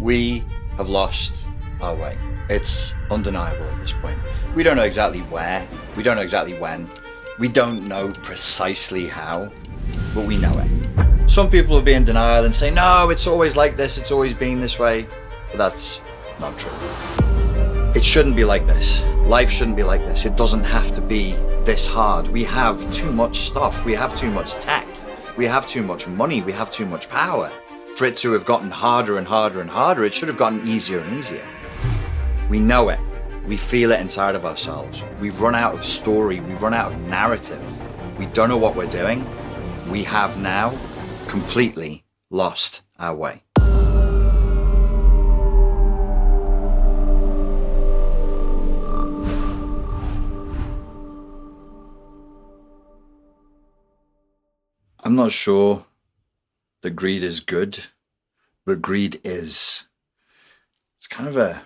We have lost our way. It's undeniable at this point. We don't know exactly where, we don't know exactly when, we don't know precisely how, but we know it. Some people will be in denial and say, no, it's always like this, it's always been this way, but that's not true. It shouldn't be like this. Life shouldn't be like this. It doesn't have to be this hard. We have too much stuff, we have too much tech, we have too much money, we have too much power. For it to have gotten harder and harder and harder, it should have gotten easier and easier. We know it. We feel it inside of ourselves. We've run out of story. We've run out of narrative. We don't know what we're doing. We have now completely lost our way. I'm not sure that greed is good, but greed is. It's kind of a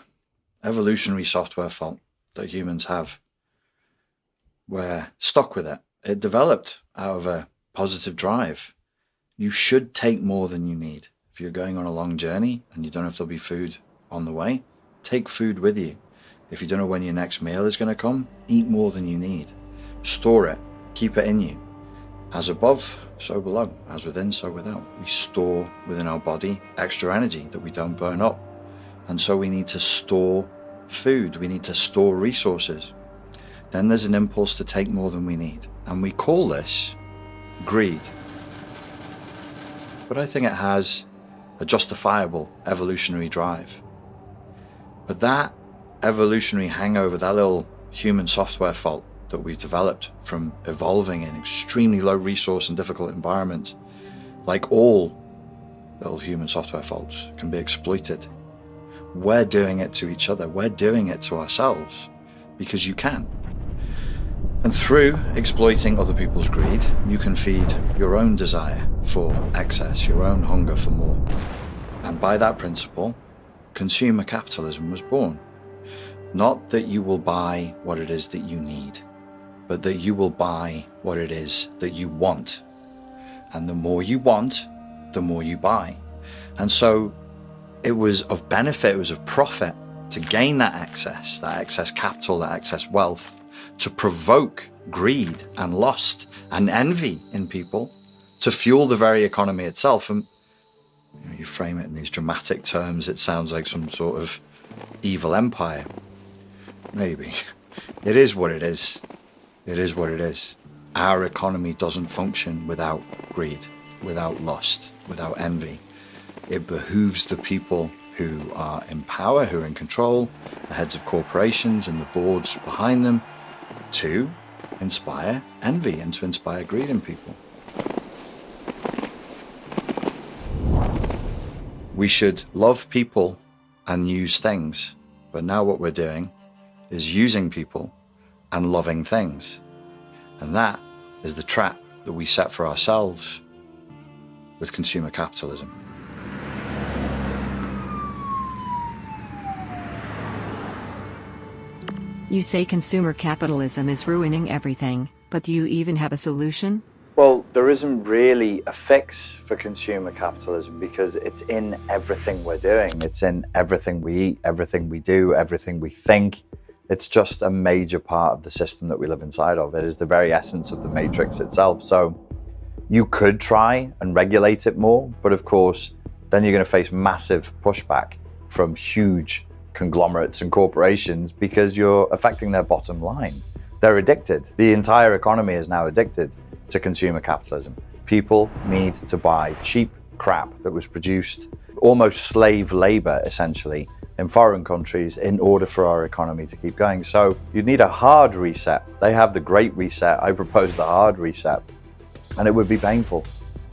evolutionary software fault that humans have. We're stuck with it. It developed out of a positive drive. You should take more than you need. If you're going on a long journey and you don't know if there'll be food on the way, take food with you. If you don't know when your next meal is going to come, eat more than you need. Store it. Keep it in you. As above, so below. As within, so without. We store within our body extra energy that we don't burn up. And so we need to store food. We need to store resources. Then there's an impulse to take more than we need. And we call this greed. But I think it has a justifiable evolutionary drive. But that evolutionary hangover, that little human software fault that we've developed from evolving in extremely low resource and difficult environments, like all little human software faults, can be exploited. We're doing it to each other. We're doing it to ourselves because you can. And through exploiting other people's greed, you can feed your own desire for excess, your own hunger for more. And by that principle, consumer capitalism was born. Not that you will buy what it is that you need, but that you will buy what it is that you want. And the more you want, the more you buy. And so it was of benefit, it was of profit to gain that excess capital, that excess wealth, to provoke greed and lust and envy in people, to fuel the very economy itself. And you frame it in these dramatic terms, it sounds like some sort of evil empire. Maybe. It is what it is. It is what it is. Our economy doesn't function without greed, without lust, without envy. It behooves the people who are in power, who are in control, the heads of corporations and the boards behind them, to inspire envy and to inspire greed in people. We should love people and use things, but now what we're doing is using people and loving things. And that is the trap that we set for ourselves with consumer capitalism. You say consumer capitalism is ruining everything, but do you even have a solution? Well, there isn't really a fix for consumer capitalism because it's in everything we're doing. It's in everything we eat, everything we do, everything we think. It's just a major part of the system that we live inside of. It is the very essence of the matrix itself. So you could try and regulate it more, but of course, then you're going to face massive pushback from huge conglomerates and corporations because you're affecting their bottom line. They're addicted. The entire economy is now addicted to consumer capitalism. People need to buy cheap crap that was produced, almost slave labor essentially, in foreign countries in order for our economy to keep going. So you need a hard reset. They have the great reset. I propose the hard reset. And it would be painful.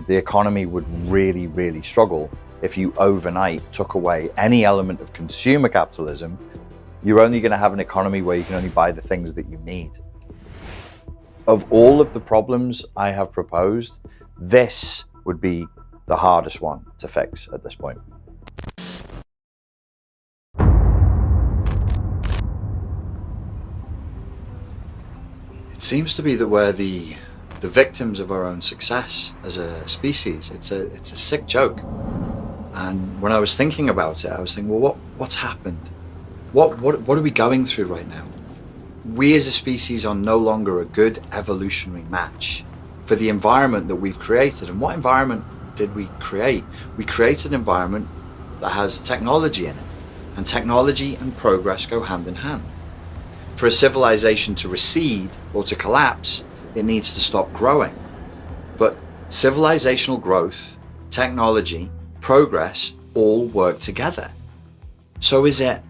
The economy would really, really struggle if you overnight took away any element of consumer capitalism. You're only going to have an economy where you can only buy the things that you need. Of all of the problems I have proposed, this would be the hardest one to fix at this point. It seems to be that we're the victims of our own success as a species. It's a sick joke. And when I was thinking about it, I was thinking, well, what's happened? What are we going through right now? We as a species are no longer a good evolutionary match for the environment that we've created. And what environment did we create? We created an environment that has technology in it. And technology and progress go hand in hand. For a civilization to recede or to collapse, it needs to stop growing. But civilizational growth, technology, progress all work together. So is it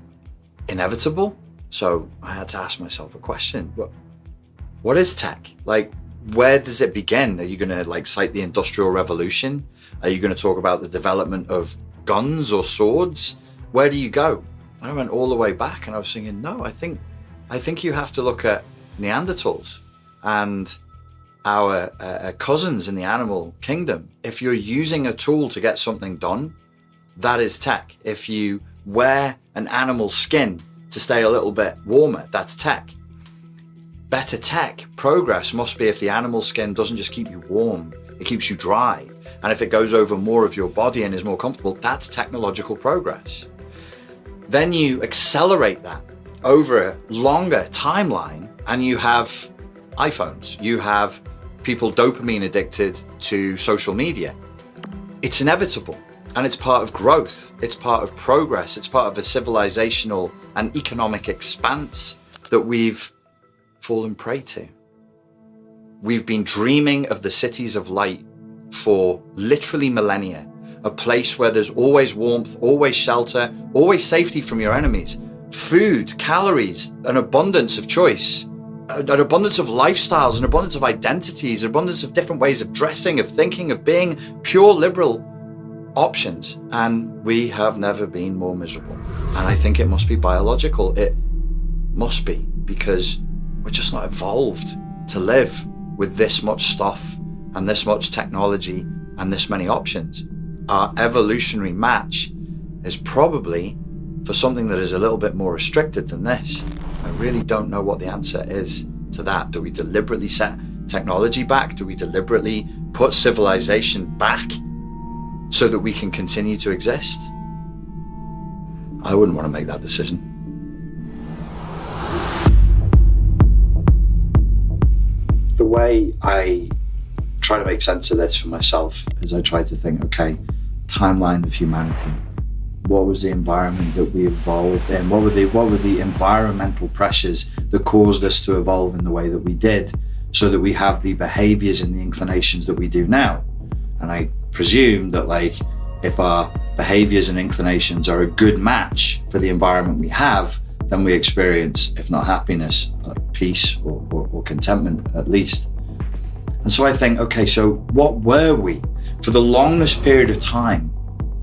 inevitable? So I had to ask myself a question. What is tech? Like, where does it begin? Are you going to cite the Industrial Revolution? Are you going to talk about the development of guns or swords? Where do you go? And I went all the way back and I was thinking, no, I think you have to look at Neanderthals and our cousins in the animal kingdom. If you're using a tool to get something done, that is tech. If you wear an animal skin to stay a little bit warmer, that's tech. Better tech, progress must be if the animal skin doesn't just keep you warm, it keeps you dry. And if it goes over more of your body and is more comfortable, that's technological progress. Then you accelerate that over a longer timeline and you have iPhones, you have people dopamine addicted to social media. It's inevitable and it's part of growth, it's part of progress, it's part of a civilizational and economic expanse that we've fallen prey to. We've been dreaming of the cities of light for literally millennia, a place where there's always warmth, always shelter, always safety from your enemies, food, calories, an abundance of choice, an abundance of lifestyles, an abundance of identities, an abundance of different ways of dressing, of thinking, of being, pure liberal options. And we have never been more miserable. And I think it must be biological. It must be, because we're just not evolved to live with this much stuff and this much technology and this many options. Our evolutionary match is probably for something that is a little bit more restricted than this. I really don't know what the answer is to that. Do we deliberately set technology back? Do we deliberately put civilization back so that we can continue to exist? I wouldn't want to make that decision. The way I try to make sense of this for myself is I try to think, okay, timeline of humanity. What was the environment that we evolved in? What were the environmental pressures that caused us to evolve in the way that we did, so that we have the behaviors and the inclinations that we do now? And I presume that if our behaviors and inclinations are a good match for the environment we have, then we experience, if not happiness, peace or contentment at least. And so I think, okay, so what were we for the longest period of time?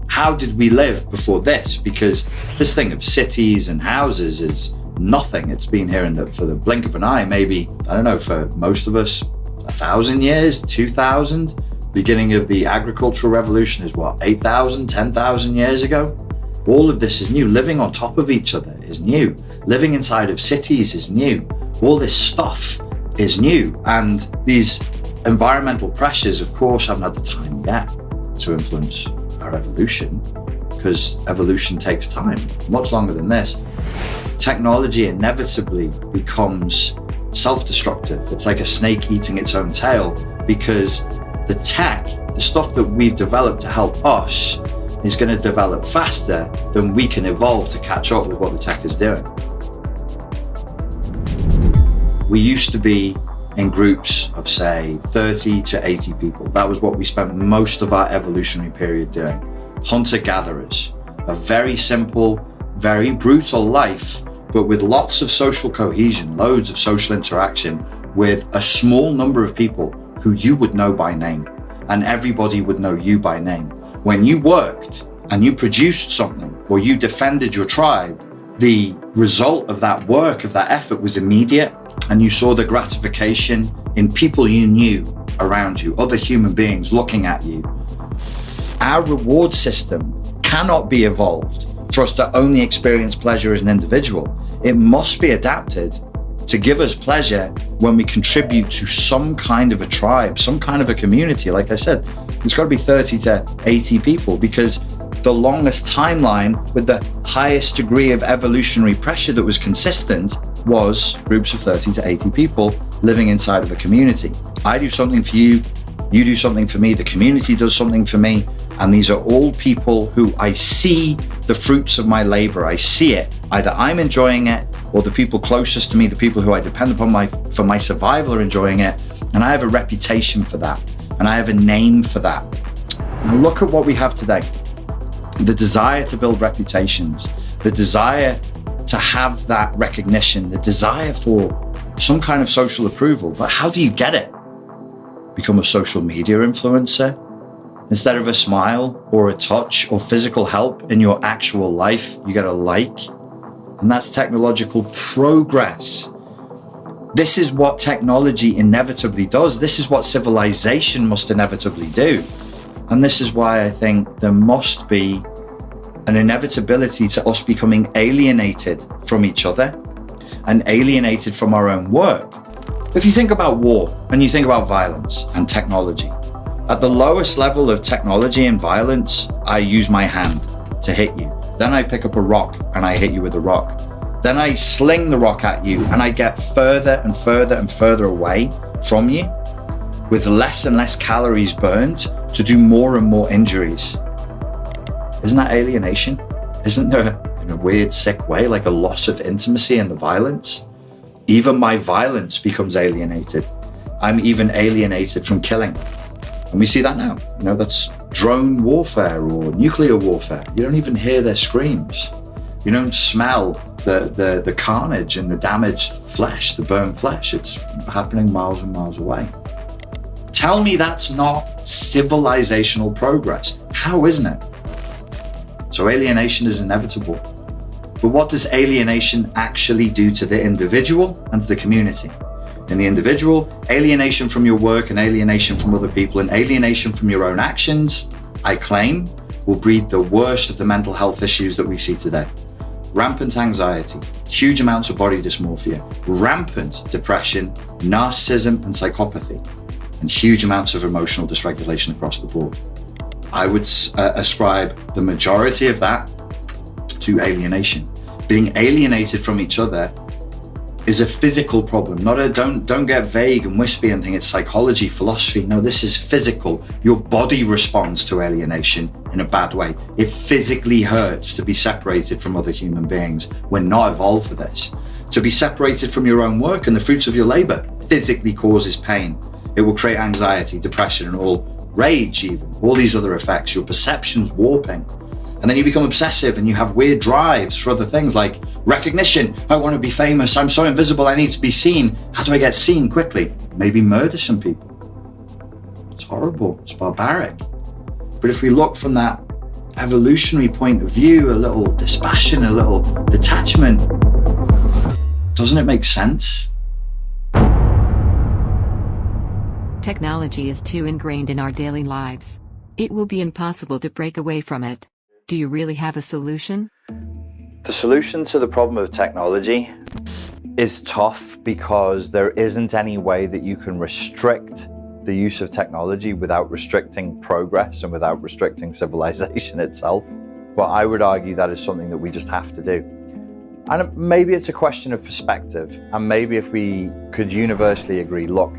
How did we live before this? Because this thing of cities and houses is nothing. It's been here for the blink of an eye, maybe, I don't know, for most of us, 1,000 years, 2,000. Beginning of the agricultural revolution is what, 8,000, 10,000 years ago? All of this is new. Living on top of each other is new. Living inside of cities is new. All this stuff is new. And these environmental pressures, of course, haven't had the time yet to influence our evolution, because evolution takes time, much longer than this. Technology inevitably becomes self-destructive. It's like a snake eating its own tail, because the tech, the stuff that we've developed to help us, is going to develop faster than we can evolve to catch up with what the tech is doing. We used to be in groups of, say, 30 to 80 people. That was what we spent most of our evolutionary period doing. Hunter-gatherers, a very simple, very brutal life, but with lots of social cohesion, loads of social interaction with a small number of people who you would know by name, and everybody would know you by name. When you worked and you produced something, or you defended your tribe, the result of that work, of that effort, was immediate, and you saw the gratification in people you knew around you, other human beings looking at you. Our reward system cannot be evolved for us to only experience pleasure as an individual. It must be adapted to give us pleasure when we contribute to some kind of a tribe, some kind of a community. Like I said, it's got to be 30 to 80 people, because the longest timeline with the highest degree of evolutionary pressure that was consistent was groups of 30 to 80 people living inside of a community. I do something for you, you do something for me, the community does something for me, and these are all people who I see the fruits of my labor. I see it. Either I'm enjoying it, or the people closest to me, the people who I depend upon for my survival, are enjoying it. And I have a reputation for that, and I have a name for that. And look at what we have today. The desire to build reputations, the desire to have that recognition, the desire for some kind of social approval. But how do you get it? Become a social media influencer? Instead of a smile or a touch or physical help in your actual life, you get a like. And that's technological progress. This is what technology inevitably does. This is what civilization must inevitably do. And this is why I think there must be an inevitability to us becoming alienated from each other and alienated from our own work. If you think about war and you think about violence and technology, at the lowest level of technology and violence, I use my hand to hit you. Then I pick up a rock and I hit you with a rock. Then I sling the rock at you and I get further and further and further away from you with less and less calories burned to do more and more injuries. Isn't that alienation? Isn't there, in a weird, sick way, like a loss of intimacy in the violence? Even my violence becomes alienated. I'm even alienated from killing. And we see that now. That's drone warfare or nuclear warfare. You don't even hear their screams. You don't smell the carnage and the damaged flesh, the burned flesh. It's happening miles and miles away. Tell me that's not civilizational progress. How isn't it? So alienation is inevitable. But what does alienation actually do to the individual and to the community? In the individual, alienation from your work and alienation from other people and alienation from your own actions, I claim, will breed the worst of the mental health issues that we see today. Rampant anxiety, huge amounts of body dysmorphia, rampant depression, narcissism and psychopathy, and huge amounts of emotional dysregulation across the board. I would ascribe the majority of that to alienation. Being alienated from each other is a physical problem, not a, don't get vague and wispy and think it's psychology, philosophy. No, this is physical. Your body responds to alienation in a bad way. It physically hurts to be separated from other human beings. We're not evolved for this. To be separated from your own work and the fruits of your labor physically causes pain. It will create anxiety, depression, and all rage even, all these other effects. Your perception's warping. And then you become obsessive and you have weird drives for other things like recognition. I want to be famous. I'm so invisible. I need to be seen. How do I get seen quickly? Maybe murder some people. It's horrible. It's barbaric. But if we look from that evolutionary point of view, a little dispassion, a little detachment, doesn't it make sense? Technology is too ingrained in our daily lives. It will be impossible to break away from it. Do you really have a solution? The solution to the problem of technology is tough because there isn't any way that you can restrict the use of technology without restricting progress and without restricting civilization itself. But I would argue that is something that we just have to do. And maybe it's a question of perspective. And maybe if we could universally agree, look,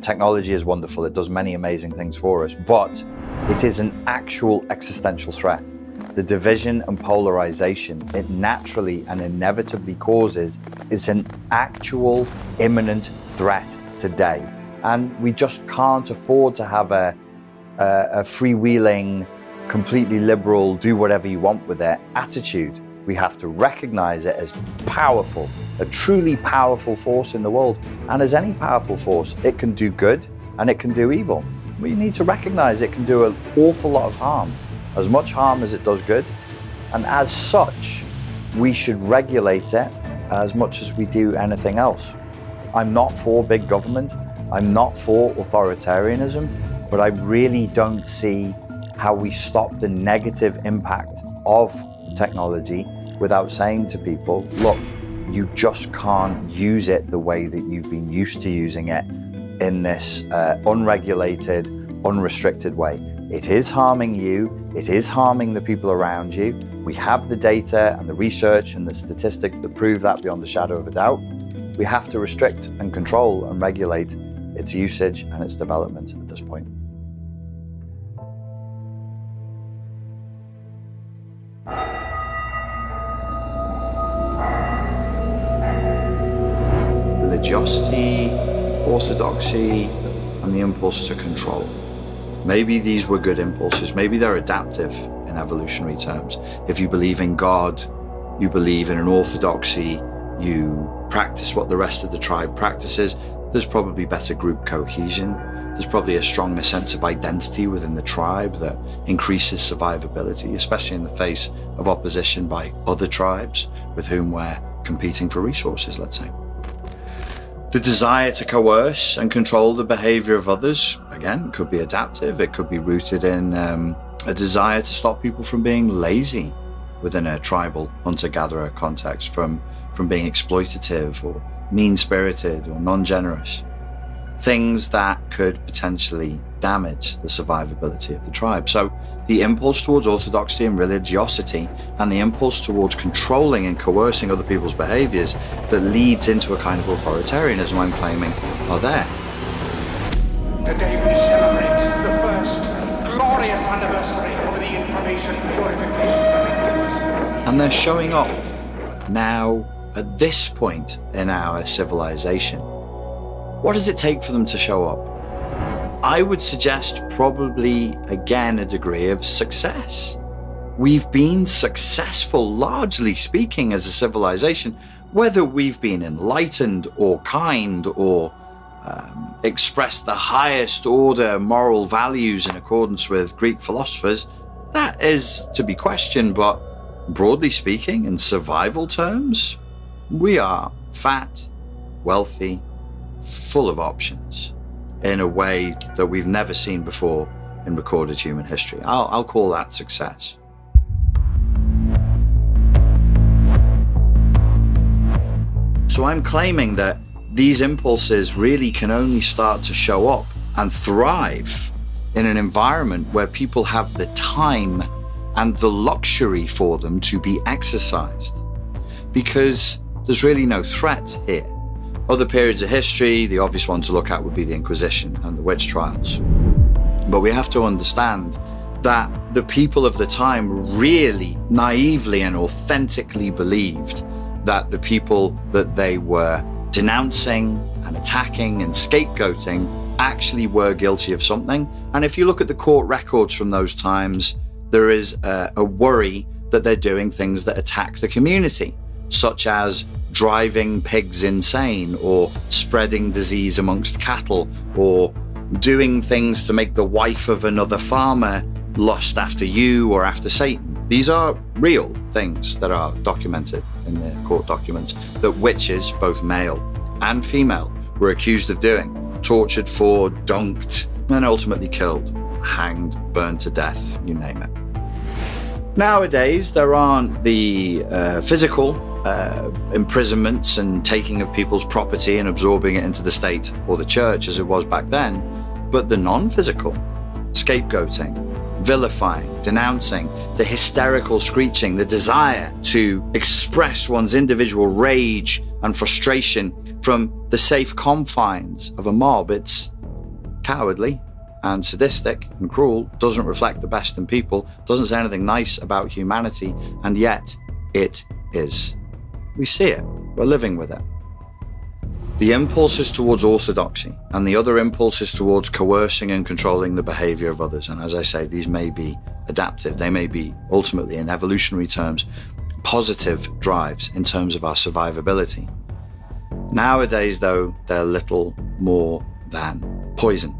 technology is wonderful. It does many amazing things for us, but it is an actual existential threat. The division and polarization it naturally and inevitably causes is an actual imminent threat today. And we just can't afford to have a freewheeling, completely liberal, do whatever you want with it attitude. We have to recognize it as powerful, a truly powerful force in the world. And as any powerful force, it can do good and it can do evil. We need to recognize it can do an awful lot of harm, as much harm as it does good. And as such, we should regulate it as much as we do anything else. I'm not for big government. I'm not for authoritarianism, but I really don't see how we stop the negative impact of technology without saying to people, look, you just can't use it the way that you've been used to using it in this unregulated, unrestricted way. It is harming you. It is harming the people around you. We have the data and the research and the statistics that prove that beyond a shadow of a doubt. We have to restrict and control and regulate its usage and its development at this point. Religiosity, orthodoxy, and the impulse to control. Maybe these were good impulses. Maybe they're adaptive in evolutionary terms. If you believe in God, you believe in an orthodoxy, you practice what the rest of the tribe practices, there's probably better group cohesion. There's probably a stronger sense of identity within the tribe that increases survivability, especially in the face of opposition by other tribes with whom we're competing for resources, let's say. The desire to coerce and control the behavior of others, again, could be adaptive. It could be rooted in a desire to stop people from being lazy within a tribal hunter-gatherer context, from being exploitative or mean-spirited or non-generous. Things that could potentially damage the survivability of the tribe. So the impulse towards orthodoxy and religiosity and the impulse towards controlling and coercing other people's behaviors that leads into a kind of authoritarianism, I'm claiming, are there. Today we celebrate the first glorious anniversary of the information purification directives. And they're showing up now at this point in our civilization. What does it take for them to show up? I would suggest probably, again, a degree of success. We've been successful, largely speaking, as a civilization, whether we've been enlightened or kind or expressed the highest order moral values in accordance with Greek philosophers, that is to be questioned. But broadly speaking, in survival terms, we are fat, wealthy, full of options in a way that we've never seen before in recorded human history. I'll call that success. So I'm claiming that these impulses really can only start to show up and thrive in an environment where people have the time and the luxury for them to be exercised, because there's really no threat here. Other periods of history, the obvious one to look at would be the Inquisition and the witch trials. But we have to understand that the people of the time really naively and authentically believed that the people that they were denouncing and attacking and scapegoating actually were guilty of something. And if you look at the court records from those times, there is a worry that they're doing things that attack the community, such as driving pigs insane or spreading disease amongst cattle or doing things to make the wife of another farmer lust after you or after Satan. These are real things that are documented in the court documents that witches, both male and female, were accused of doing, tortured for, dunked, and ultimately killed, hanged, burned to death, you name it. Nowadays, there aren't the physical imprisonments and taking of people's property and absorbing it into the state or the church as it was back then, but the non-physical, scapegoating, vilifying, denouncing, the hysterical screeching, the desire to express one's individual rage and frustration from the safe confines of a mob. It's cowardly and sadistic and cruel, doesn't reflect the best in people, doesn't say anything nice about humanity, and yet it is. We see it, we're living with it. The impulses towards orthodoxy and the other impulses towards coercing and controlling the behavior of others, and as I say, these may be adaptive, they may be ultimately, in evolutionary terms, positive drives in terms of our survivability. Nowadays, though, they're little more than poison.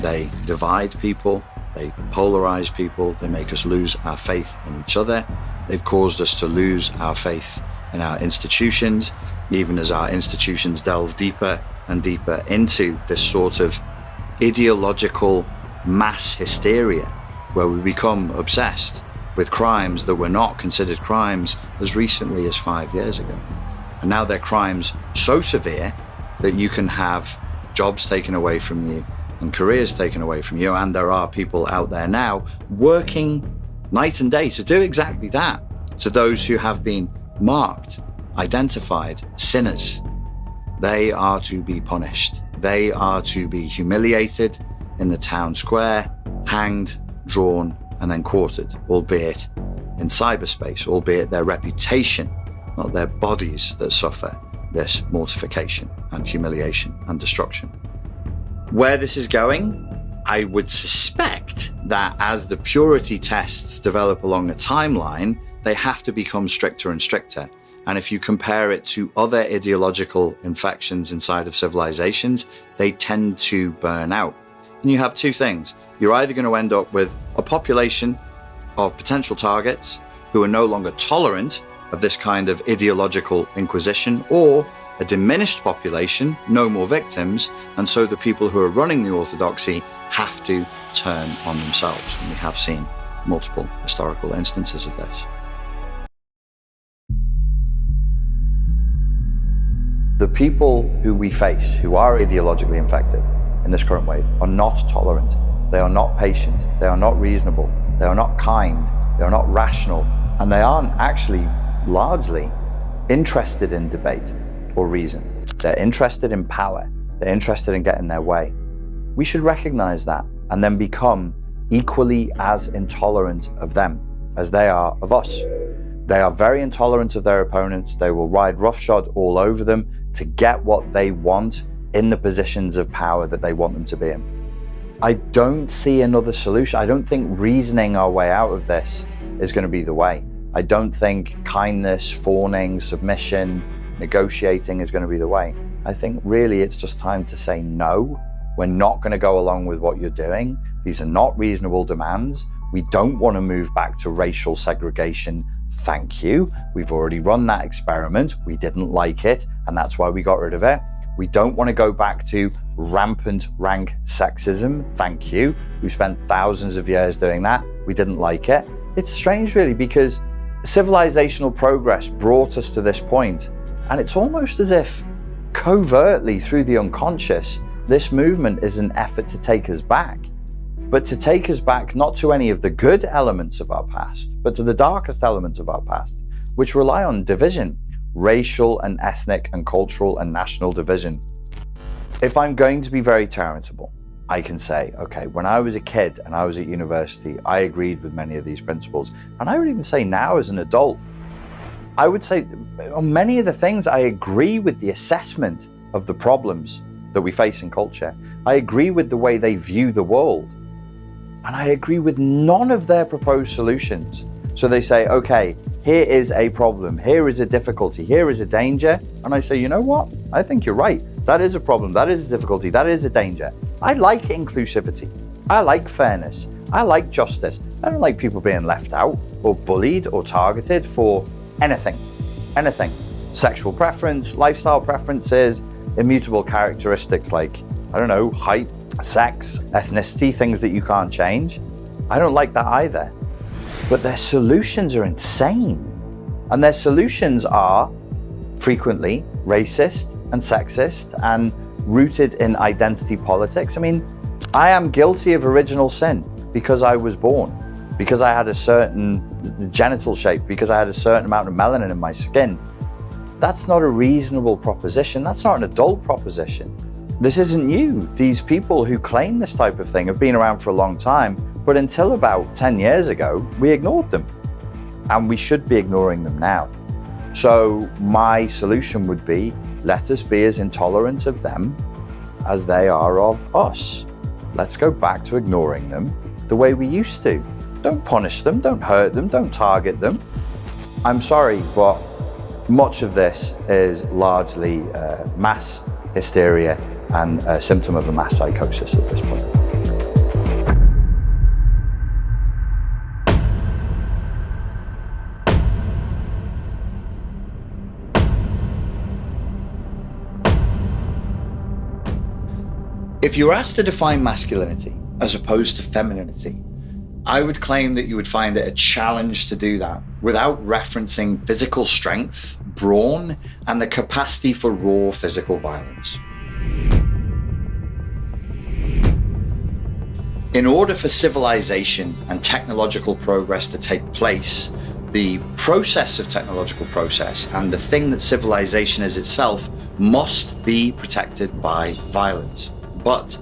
They divide people, they polarize people, they make us lose our faith in each other. They've caused us to lose our faith in our institutions, even as our institutions delve deeper and deeper into this sort of ideological mass hysteria, where we become obsessed with crimes that were not considered crimes as recently as 5 years ago. And now they're crimes so severe that you can have jobs taken away from you and careers taken away from you. And there are people out there now working night and day to do exactly that to those who have been marked, identified sinners. They are to be punished. They are to be humiliated in the town square, hanged, drawn, and then quartered, albeit in cyberspace, albeit their reputation, not their bodies, that suffer this mortification and humiliation and destruction. Where this is going, I would suspect that as the purity tests develop along a timeline, they have to become stricter and stricter. And if you compare it to other ideological infections inside of civilizations, they tend to burn out. And you have two things. You're either going to end up with a population of potential targets who are no longer tolerant of this kind of ideological inquisition, or a diminished population, no more victims, and so the people who are running the orthodoxy have to turn on themselves. And we have seen multiple historical instances of this. The people who we face, who are ideologically infected in this current wave, are not tolerant. They are not patient. They are not reasonable. They are not kind. They are not rational. And they aren't actually largely interested in debate or reason. They're interested in power. They're interested in getting their way. We should recognize that and then become equally as intolerant of them as they are of us. They are very intolerant of their opponents. They will ride roughshod all over them to get what they want in the positions of power that they want them to be in. I don't see another solution. I don't think reasoning our way out of this is going to be the way. I don't think kindness, fawning, submission, negotiating is going to be the way. I think really it's just time to say no. We're not going to go along with what you're doing. These are not reasonable demands. We don't want to move back to racial segregation. Thank you. We've already run that experiment. We didn't like it, and that's why we got rid of it. We don't want to go back to rampant rank sexism. Thank you. We've spent thousands of years doing that. We didn't like it. It's strange, really, because civilizational progress brought us to this point, and it's almost as if covertly through the unconscious, this movement is an effort to take us back, but to take us back not to any of the good elements of our past, but to the darkest elements of our past, which rely on division, racial and ethnic and cultural and national division. If I'm going to be very charitable, I can say, okay, when I was a kid and I was at university, I agreed with many of these principles. And I would even say now as an adult, I would say on many of the things, I agree with the assessment of the problems that we face in culture. I agree with the way they view the world. And I agree with none of their proposed solutions. So they say, okay, here is a problem, here is a difficulty, here is a danger. And I say, you know what? I think you're right. That is a problem, that is a difficulty, that is a danger. I like inclusivity. I like fairness. I like justice. I don't like people being left out or bullied or targeted for anything. Sexual preference, lifestyle preferences, immutable characteristics like, I don't know, height, sex, ethnicity, things that you can't change. I don't like that either. But their solutions are insane. And their solutions are frequently racist and sexist and rooted in identity politics. I mean, I am guilty of original sin because I was born, because I had a certain genital shape, because I had a certain amount of melanin in my skin. That's not a reasonable proposition. That's not an adult proposition. This isn't new. These people who claim this type of thing have been around for a long time, but until about 10 years ago, we ignored them. And we should be ignoring them now. So my solution would be, let us be as intolerant of them as they are of us. Let's go back to ignoring them the way we used to. Don't punish them, don't hurt them, don't target them. I'm sorry, but much of this is largely mass hysteria and a symptom of a mass psychosis at this point. If you're asked to define masculinity as opposed to femininity, I would claim that you would find it a challenge to do that without referencing physical strength, brawn, and the capacity for raw physical violence. In order for civilization and technological progress to take place, the process of technological process and the thing that civilization is itself must be protected by violence. But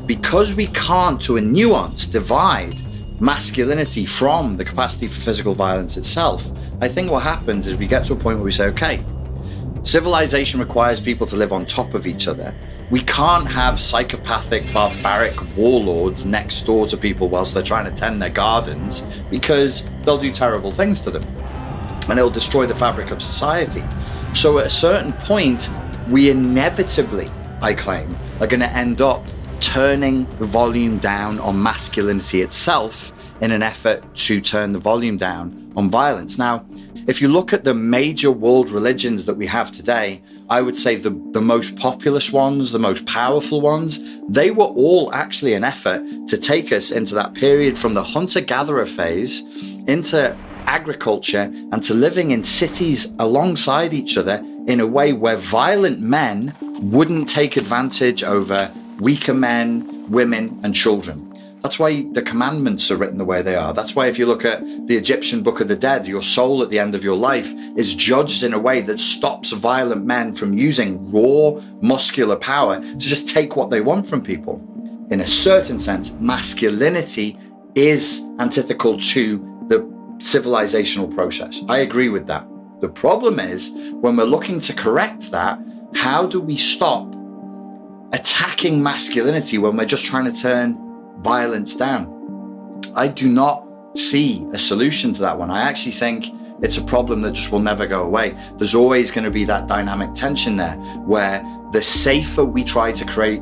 because we can't, to a nuance, divide masculinity from the capacity for physical violence itself, I think what happens is we get to a point where we say, okay, civilization requires people to live on top of each other. We can't have psychopathic, barbaric warlords next door to people whilst they're trying to tend their gardens, because they'll do terrible things to them and it'll destroy the fabric of society. So at a certain point, we inevitably, I claim, are going to end up turning the volume down on masculinity itself in an effort to turn the volume down on violence. Now, if you look at the major world religions that we have today, I would say the most populous ones, the most powerful ones, they were all actually an effort to take us into that period from the hunter-gatherer phase into agriculture and to living in cities alongside each other in a way where violent men wouldn't take advantage over weaker men, women, and children. That's why the commandments are written the way they are. That's why if you look at the Egyptian Book of the Dead, your soul at the end of your life is judged in a way that stops violent men from using raw, muscular power to just take what they want from people. In a certain sense, masculinity is antithetical to the civilizational process. I agree with that. The problem is, when we're looking to correct that, how do we stop attacking masculinity when we're just trying to turn violence down? I do not see a solution to that one. I actually think it's a problem that just will never go away. There's always going to be that dynamic tension there, where the safer we try to create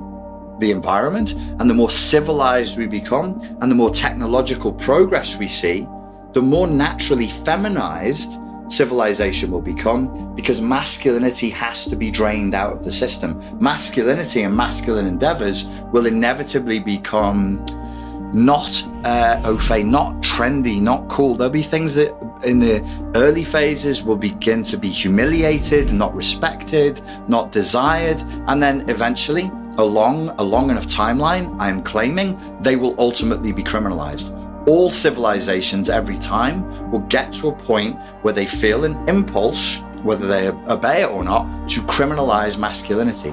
the environment and the more civilized we become and the more technological progress we see, the more naturally feminized civilization will become, because masculinity has to be drained out of the system. Masculinity and masculine endeavors will inevitably become not au fait, not trendy, not cool. There'll be things that in the early phases will begin to be humiliated, not respected, not desired, and then eventually, along a long enough timeline, I am claiming, they will ultimately be criminalized. All civilizations every time will get to a point where they feel an impulse, whether they obey it or not, to criminalize masculinity.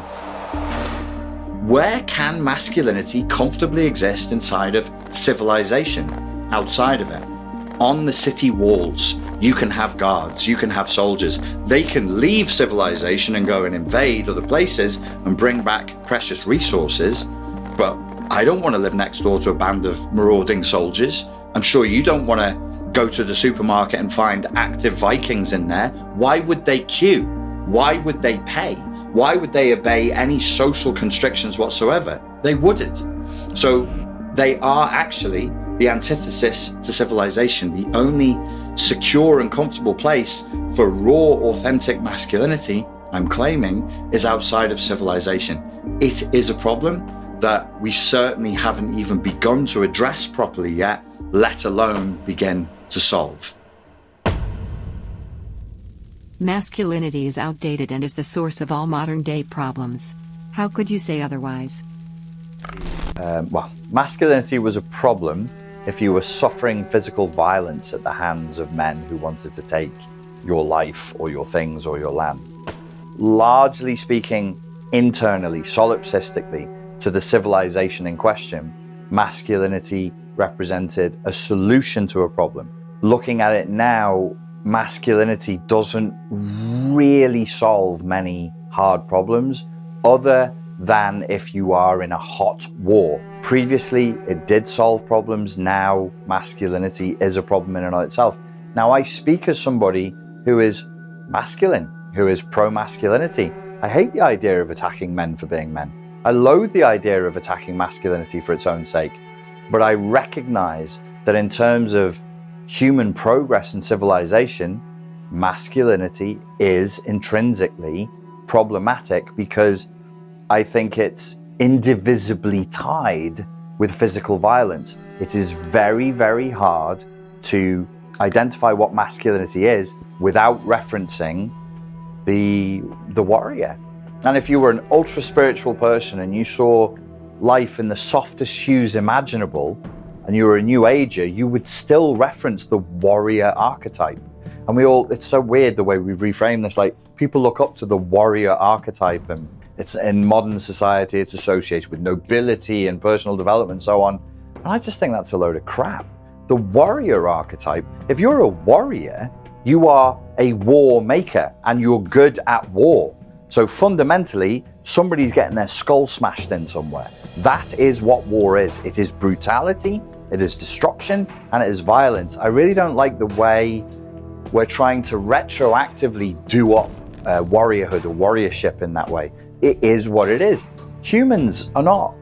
Where can masculinity comfortably exist inside of civilization? Outside of it. On the city walls, you can have guards, you can have soldiers. They can leave civilization and go and invade other places and bring back precious resources, but I don't want to live next door to a band of marauding soldiers. I'm sure you don't want to go to the supermarket and find active Vikings in there. Why would they queue? Why would they pay? Why would they obey any social constrictions whatsoever? They wouldn't. So they are actually the antithesis to civilization. The only secure and comfortable place for raw, authentic masculinity, I'm claiming, is outside of civilization. It is a problem that we certainly haven't even begun to address properly yet, let alone begin to solve. Masculinity is outdated and is the source of all modern-day problems. How could you say otherwise? Well, masculinity was a problem if you were suffering physical violence at the hands of men who wanted to take your life or your things or your land. Largely speaking, internally, solipsistically, to the civilization in question, masculinity represented a solution to a problem. Looking at it now, masculinity doesn't really solve many hard problems, other than if you are in a hot war. Previously, it did solve problems. Now, masculinity is a problem in and of itself. Now, I speak as somebody who is masculine, who is pro-masculinity. I hate the idea of attacking men for being men. I loathe the idea of attacking masculinity for its own sake, but I recognize that in terms of human progress and civilization, masculinity is intrinsically problematic because I think it's indivisibly tied with physical violence. it is very, very hard to identify what masculinity is without referencing the warrior. And if you were an ultra spiritual person and you saw life in the softest hues imaginable, and you were a new ager, you would still reference the warrior archetype. And it's so weird the way we've reframed this, like people look up to the warrior archetype, and it's in modern society, it's associated with nobility and personal development and so on. And I just think that's a load of crap. The warrior archetype, if you're a warrior, you are a war maker and you're good at war. So fundamentally, somebody's getting their skull smashed in somewhere. That is what war is. It is brutality, it is destruction, and it is violence. I really don't like the way we're trying to retroactively do up warriorhood or warriorship in that way. It is what it is. Humans are not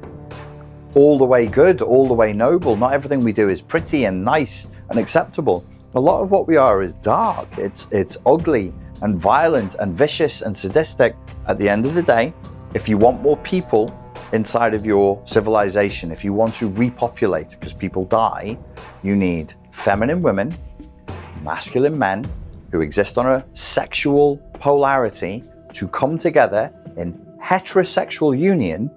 all the way good, all the way noble. Not everything we do is pretty and nice and acceptable. A lot of what we are is dark. It's ugly and violent and vicious and sadistic. At the end of the day, if you want more people inside of your civilization, if you want to repopulate because people die, you need feminine women, masculine men who exist on a sexual polarity to come together in heterosexual union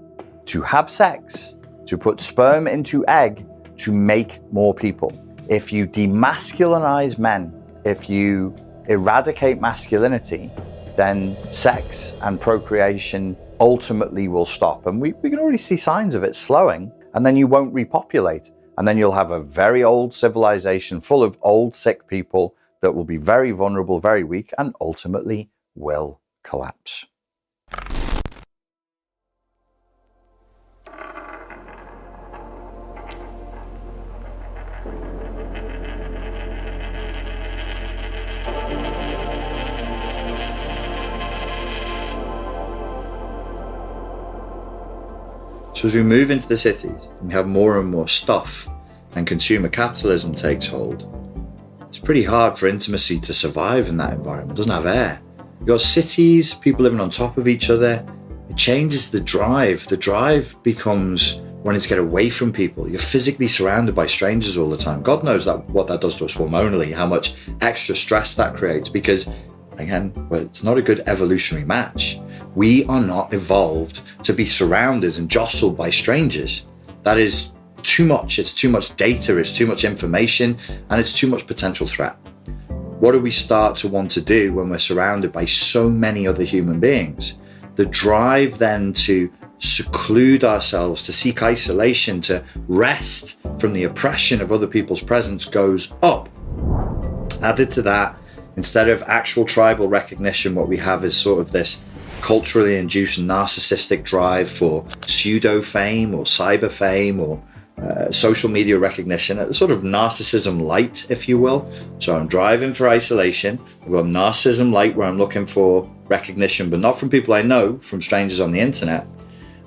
to have sex, to put sperm into egg, to make more people. If you demasculinize men, if you eradicate masculinity, then sex and procreation ultimately will stop. And we can already see signs of it slowing, and then you won't repopulate. And then you'll have a very old civilization full of old, sick people that will be very vulnerable, very weak, and ultimately will collapse. So as we move into the cities, we have more and more stuff and consumer capitalism takes hold. It's pretty hard for intimacy to survive in that environment. It doesn't have air. You've got cities, people living on top of each other. It changes the drive. The drive becomes wanting to get away from people. You're physically surrounded by strangers all the time. God knows what that does to us hormonally, how much extra stress that creates, because again, well, it's not a good evolutionary match. We are not evolved to be surrounded and jostled by strangers. That is too much. It's too much data, it's too much information, and it's too much potential threat. What do we start to want to do when we're surrounded by so many other human beings? The drive then to seclude ourselves, to seek isolation, to rest from the oppression of other people's presence goes up. Added to that, instead of actual tribal recognition, what we have is sort of this culturally induced narcissistic drive for pseudo fame or cyber fame or social media recognition, a sort of narcissism light, if you will. So I'm driving for isolation. I've got narcissism light where I'm looking for recognition, but not from people I know, from strangers on the internet.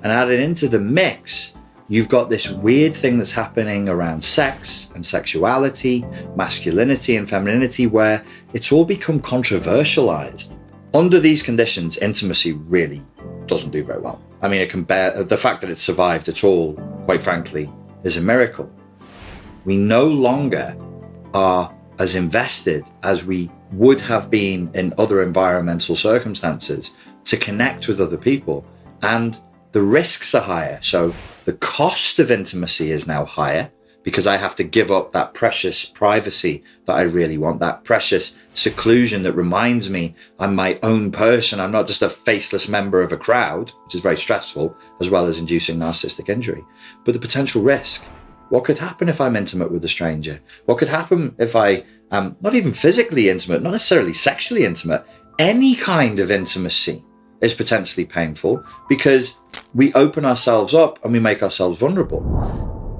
And added into the mix, you've got this weird thing that's happening around sex and sexuality, masculinity and femininity, where it's all become controversialized. Under these conditions, intimacy really doesn't do very well. I mean, it can bear the fact that it survived at all, quite frankly, is a miracle. We no longer are as invested as we would have been in other environmental circumstances to connect with other people. And the risks are higher. So the cost of intimacy is now higher because I have to give up that precious privacy that I really want, that precious seclusion that reminds me I'm my own person. I'm not just a faceless member of a crowd, which is very stressful, as well as inducing narcissistic injury. But the potential risk, what could happen if I'm intimate with a stranger? What could happen if I am not even physically intimate, not necessarily sexually intimate? Any kind of intimacy is potentially painful because we open ourselves up and we make ourselves vulnerable.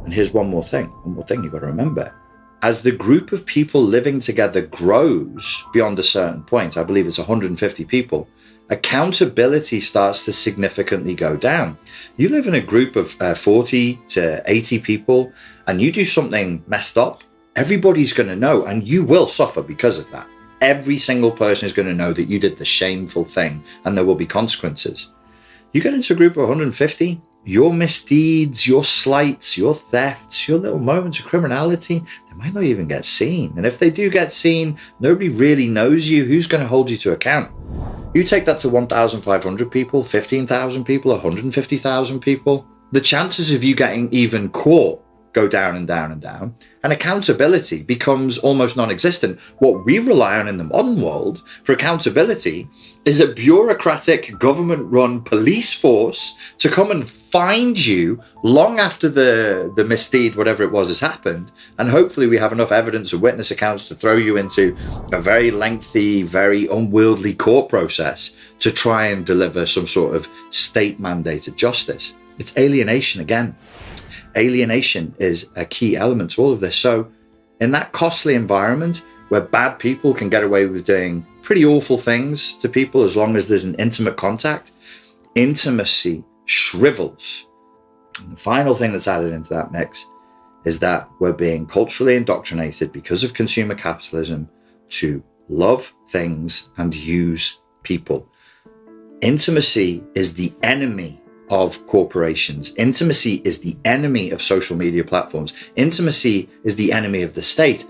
And here's one more thing you've got to remember. As the group of people living together grows beyond a certain point, I believe it's 150 people, accountability starts to significantly go down. You live in a group of 40 to 80 people and you do something messed up, everybody's going to know, and you will suffer because of that. Every single person is going to know that you did the shameful thing and there will be consequences. You get into a group of 150 your misdeeds, your slights, your thefts, your little moments of criminality, they might not even get seen. And if they do get seen, nobody really knows you. Who's going to hold you to account? You take that to 1,500 people, 15,000 people, 150,000 people. The chances of you getting even caught go down and down and down, and accountability becomes almost non-existent. What we rely on in the modern world for accountability is a bureaucratic, government-run police force to come and find you long after the misdeed, whatever it was, has happened. And hopefully we have enough evidence or witness accounts to throw you into a very lengthy, very unwieldy court process to try and deliver some sort of state-mandated justice. It's alienation again. Alienation is a key element to all of this. So in that costly environment where bad people can get away with doing pretty awful things to people as long as there's an intimate contact, intimacy shrivels. And the final thing that's added into that mix is that we're being culturally indoctrinated because of consumer capitalism to love things and use people. Intimacy is the enemy of corporations. Intimacy is the enemy of social media platforms. Intimacy is the enemy of the state.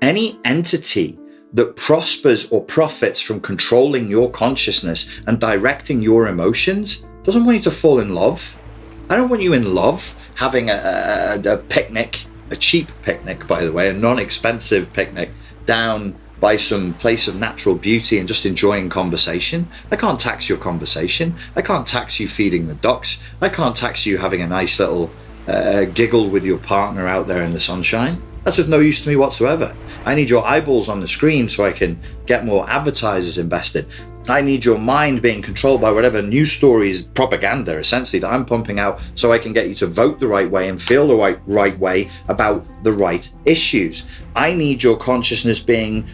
Any entity that prospers or profits from controlling your consciousness and directing your emotions doesn't want you to fall in love. I don't want you in love, having a picnic, a cheap picnic, by the way, a non-expensive picnic down by some place of natural beauty and just enjoying conversation. I can't tax your conversation. I can't tax you feeding the ducks. I can't tax you having a nice little giggle with your partner out there in the sunshine. That's of no use to me whatsoever. I need your eyeballs on the screen so I can get more advertisers invested. I need your mind being controlled by whatever news stories, propaganda, essentially, that I'm pumping out so I can get you to vote the right way and feel the right way about the right issues. I need your consciousness being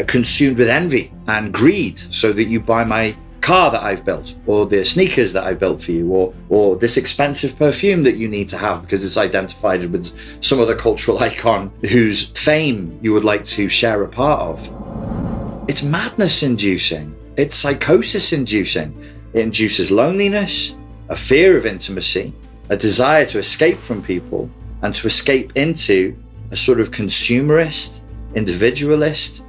consumed with envy and greed so that you buy my car that I've built, or the sneakers that I built for you, or this expensive perfume that you need to have because it's identified with some other cultural icon whose fame you would like to share a part of. It's madness inducing. It's psychosis inducing. It induces loneliness, a fear of intimacy, a desire to escape from people and to escape into a sort of consumerist, individualist,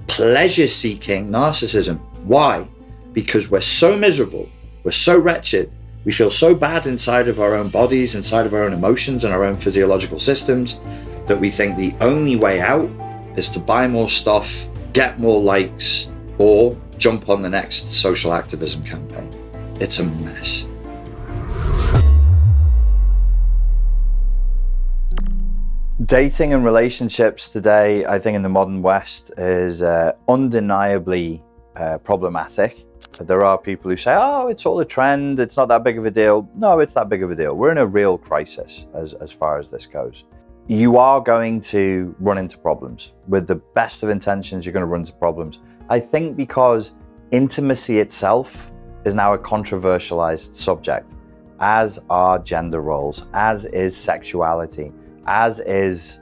pleasure-seeking narcissism. Why? Because we're so miserable, we're so wretched, we feel so bad inside of our own bodies, inside of our own emotions and our own physiological systems, that we think the only way out is to buy more stuff, get more likes, or jump on the next social activism campaign. It's a mess. Dating and relationships today, I think in the modern West, is undeniably problematic. There are people who say, oh, it's all a trend, it's not that big of a deal. No, it's that big of a deal. We're in a real crisis as far as this goes. You are going to run into problems. With the best of intentions, you're going to run into problems. I think because intimacy itself is now a controversialized subject, as are gender roles, as is sexuality, as is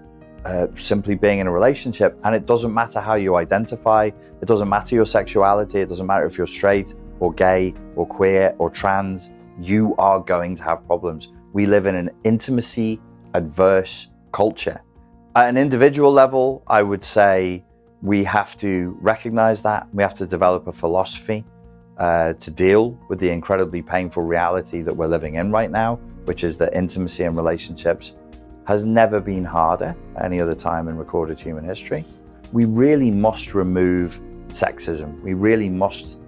simply being in a relationship. And it doesn't matter how you identify, it doesn't matter your sexuality, it doesn't matter if you're straight or gay or queer or trans, you are going to have problems. We live in an intimacy adverse culture. At an individual level, I would say we have to recognize that. We have to develop a philosophy to deal with the incredibly painful reality that we're living in right now, which is that intimacy in relationships has never been harder any other time in recorded human history. We really must remove sexism. We really must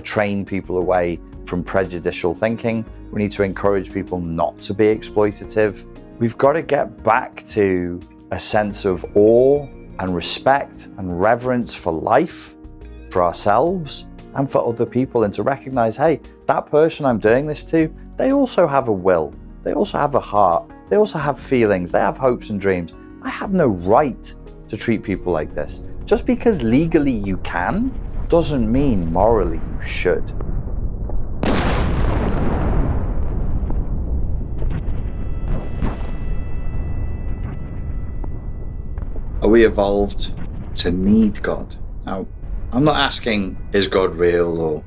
train people away from prejudicial thinking. We need to encourage people not to be exploitative. We've got to get back to a sense of awe and respect and reverence for life, for ourselves and for other people, and to recognize, hey, that person I'm doing this to, they also have a will, they also have a heart, they also have feelings, they have hopes and dreams. I have no right to treat people like this. Just because legally you can, doesn't mean morally you should. Are we evolved to need God? Now, I'm not asking, is God real, or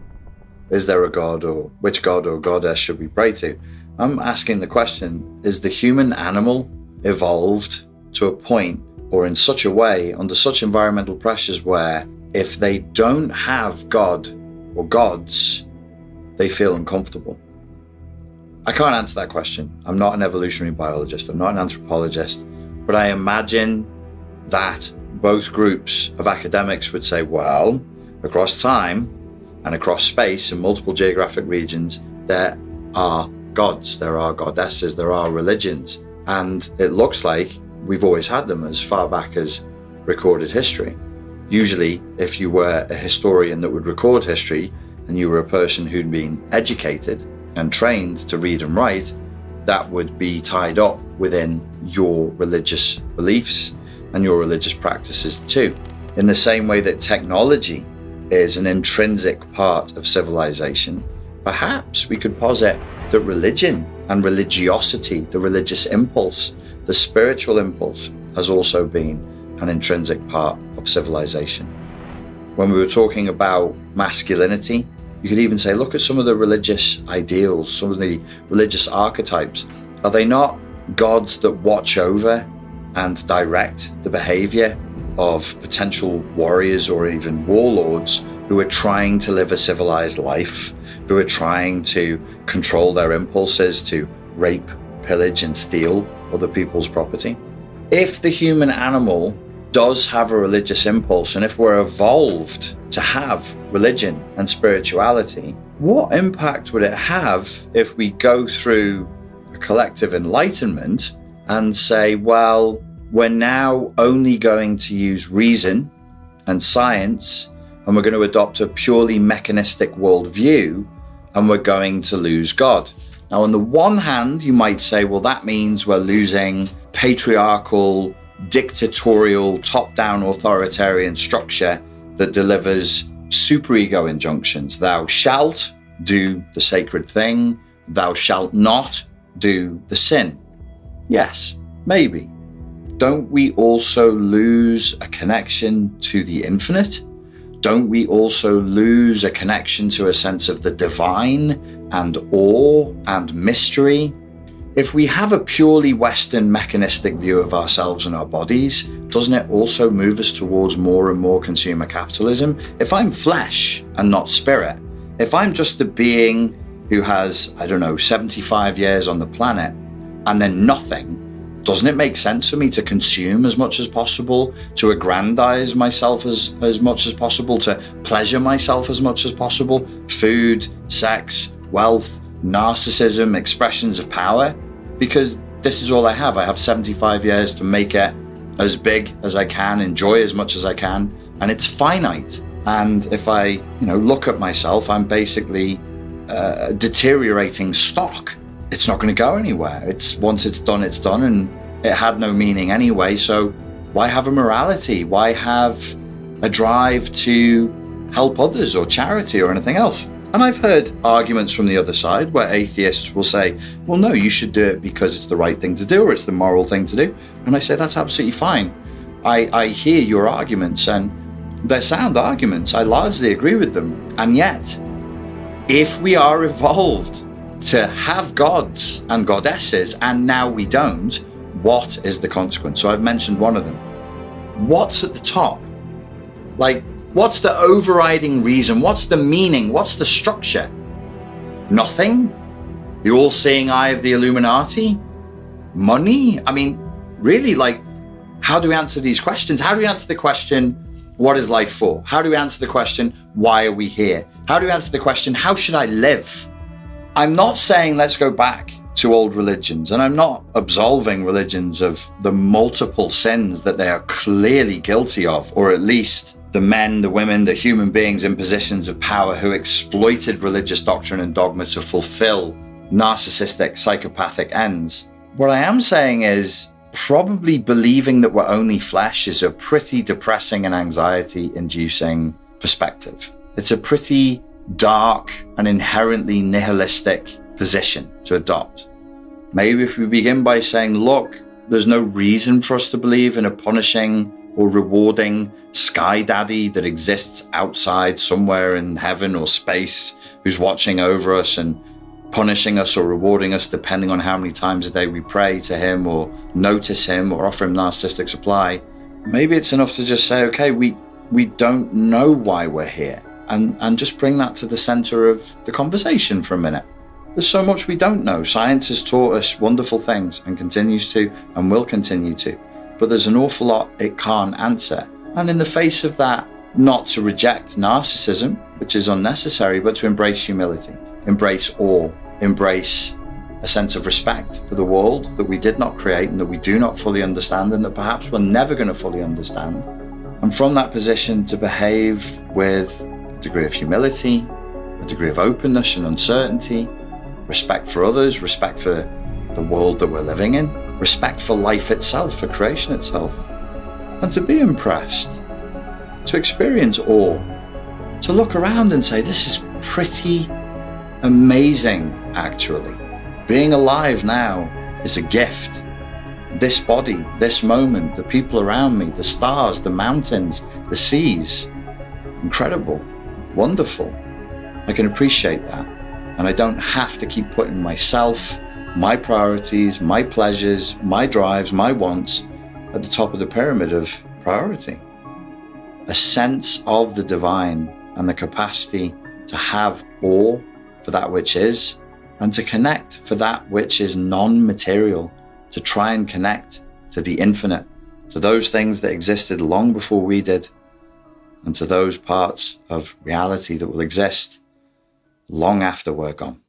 is there a God, or which God or goddess should we pray to? I'm asking the question, is the human animal evolved to a point or in such a way under such environmental pressures where if they don't have God or gods, they feel uncomfortable? I can't answer that question. I'm not an evolutionary biologist. I'm not an anthropologist. But I imagine that both groups of academics would say, well, across time and across space in multiple geographic regions, there are gods, there are goddesses, there are religions. And it looks like we've always had them as far back as recorded history. Usually, if you were a historian that would record history and you were a person who'd been educated and trained to read and write, that would be tied up within your religious beliefs and your religious practices too. In the same way that technology is an intrinsic part of civilization, perhaps we could posit that religion and religiosity, the religious impulse, the spiritual impulse, has also been an intrinsic part of civilization. When we were talking about masculinity, you could even say, look at some of the religious ideals, some of the religious archetypes. Are they not gods that watch over and direct the behavior of potential warriors or even warlords who are trying to live a civilized life, who are trying to control their impulses to rape, pillage, and steal other people's property? If the human animal does have a religious impulse, and if we're evolved to have religion and spirituality, what impact would it have if we go through a collective enlightenment and say, well, we're now only going to use reason and science, and we're going to adopt a purely mechanistic worldview, and we're going to lose God? Now, on the one hand, you might say, well, that means we're losing patriarchal, dictatorial, top-down authoritarian structure that delivers superego injunctions. Thou shalt do the sacred thing. Thou shalt not do the sin. Yes, maybe. Don't we also lose a connection to the infinite? Don't we also lose a connection to a sense of the divine and awe and mystery? If we have a purely Western mechanistic view of ourselves and our bodies, doesn't it also move us towards more and more consumer capitalism? If I'm flesh and not spirit, if I'm just a being who has, 75 years on the planet and then nothing, doesn't it make sense for me to consume as much as possible, to aggrandize myself as much as possible, to pleasure myself as much as possible? Food, sex, wealth, narcissism, expressions of power, because this is all I have. I have 75 years to make it as big as I can, enjoy as much as I can, and it's finite. And if I, look at myself, I'm basically deteriorating stock. It's not going to go anywhere. Once it's done, and it had no meaning anyway. So why have a morality? Why have a drive to help others or charity or anything else? And I've heard arguments from the other side where atheists will say, well, no, you should do it because it's the right thing to do or it's the moral thing to do. And I say, that's absolutely fine. I hear your arguments and they're sound arguments. I largely agree with them. And yet, if we are evolved to have gods and goddesses and now we don't, what is the consequence? So I've mentioned one of them. What's at the top? What's the overriding reason? What's the meaning? What's the structure? Nothing? The all-seeing eye of the Illuminati? Money? Really, how do we answer these questions? How do we answer the question, what is life for? How do we answer the question, why are we here? How do we answer the question, how should I live? I'm not saying let's go back to old religions, and I'm not absolving religions of the multiple sins that they are clearly guilty of, or at least the men, the women, the human beings in positions of power who exploited religious doctrine and dogma to fulfill narcissistic, psychopathic ends. What I am saying is probably believing that we're only flesh is a pretty depressing and anxiety-inducing perspective. It's a pretty dark and inherently nihilistic position to adopt. Maybe if we begin by saying, look, there's no reason for us to believe in a punishing or rewarding sky daddy that exists outside somewhere in heaven or space who's watching over us and punishing us or rewarding us depending on how many times a day we pray to him or notice him or offer him narcissistic supply. Maybe it's enough to just say, okay, we don't know why we're here, and just bring that to the center of the conversation for a minute. There's so much we don't know. Science has taught us wonderful things and continues to and will continue to, but there's an awful lot it can't answer. And in the face of that, not to reject narcissism, which is unnecessary, but to embrace humility, embrace awe, embrace a sense of respect for the world that we did not create and that we do not fully understand and that perhaps we're never going to fully understand. And from that position to behave with a degree of humility, a degree of openness and uncertainty, respect for others, respect for the world that we're living in, respect for life itself, for creation itself, and to be impressed, to experience awe, to look around and say, this is pretty amazing, actually. Being alive now is a gift. This body, this moment, the people around me, the stars, the mountains, the seas, incredible, wonderful. I can appreciate that. And I don't have to keep putting myself, my priorities, my pleasures, my drives, my wants at the top of the pyramid of priority. A sense of the divine and the capacity to have awe for that which is, and to connect for that which is non-material, to try and connect to the infinite, to those things that existed long before we did, and to those parts of reality that will exist long after we're gone.